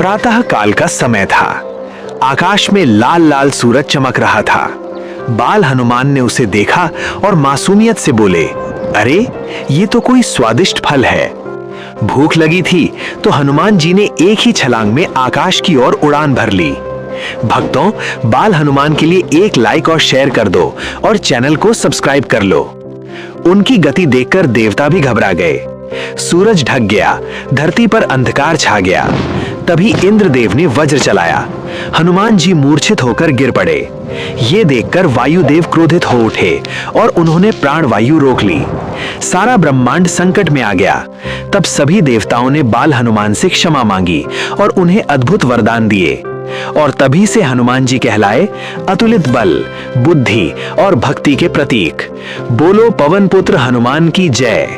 प्रातः काल का समय था। आकाश में लाल लाल सूरज चमक रहा था। बाल हनुमान ने उसे देखा और मासूमियत से बोले, अरे ये तो कोई स्वादिष्ट फल है। भूख लगी थी तो हनुमान जी ने एक ही छलांग में आकाश की ओर उड़ान भर ली। भक्तों, बाल हनुमान के लिए एक लाइक और शेयर कर दो और चैनल को सब्सक्राइब कर लो। उनकी गति देखकर देवता भी घबरा गए। सूरज ढक गया, धरती पर अंधकार छा गया। तभी इंद्रदेव ने वज्र चलाया। हनुमान जी मूर्छित होकर गिर पड़े। ये देखकर वायुदेव क्रोधित हो उठे और उन्होंने प्राणवायु रोक ली। सारा ब्रह्मांड संकट में आ गया। तब सभी देवताओं ने बाल हनुमान से क्षमा मांगी और उन्हें अद्भुत वरदान दिए। और तभी से हनुमान जी कहलाए अतुलित बल, बुद्धि और भक्ति के प्रतीक। बोलो पवन पुत्र हनुमान की जय।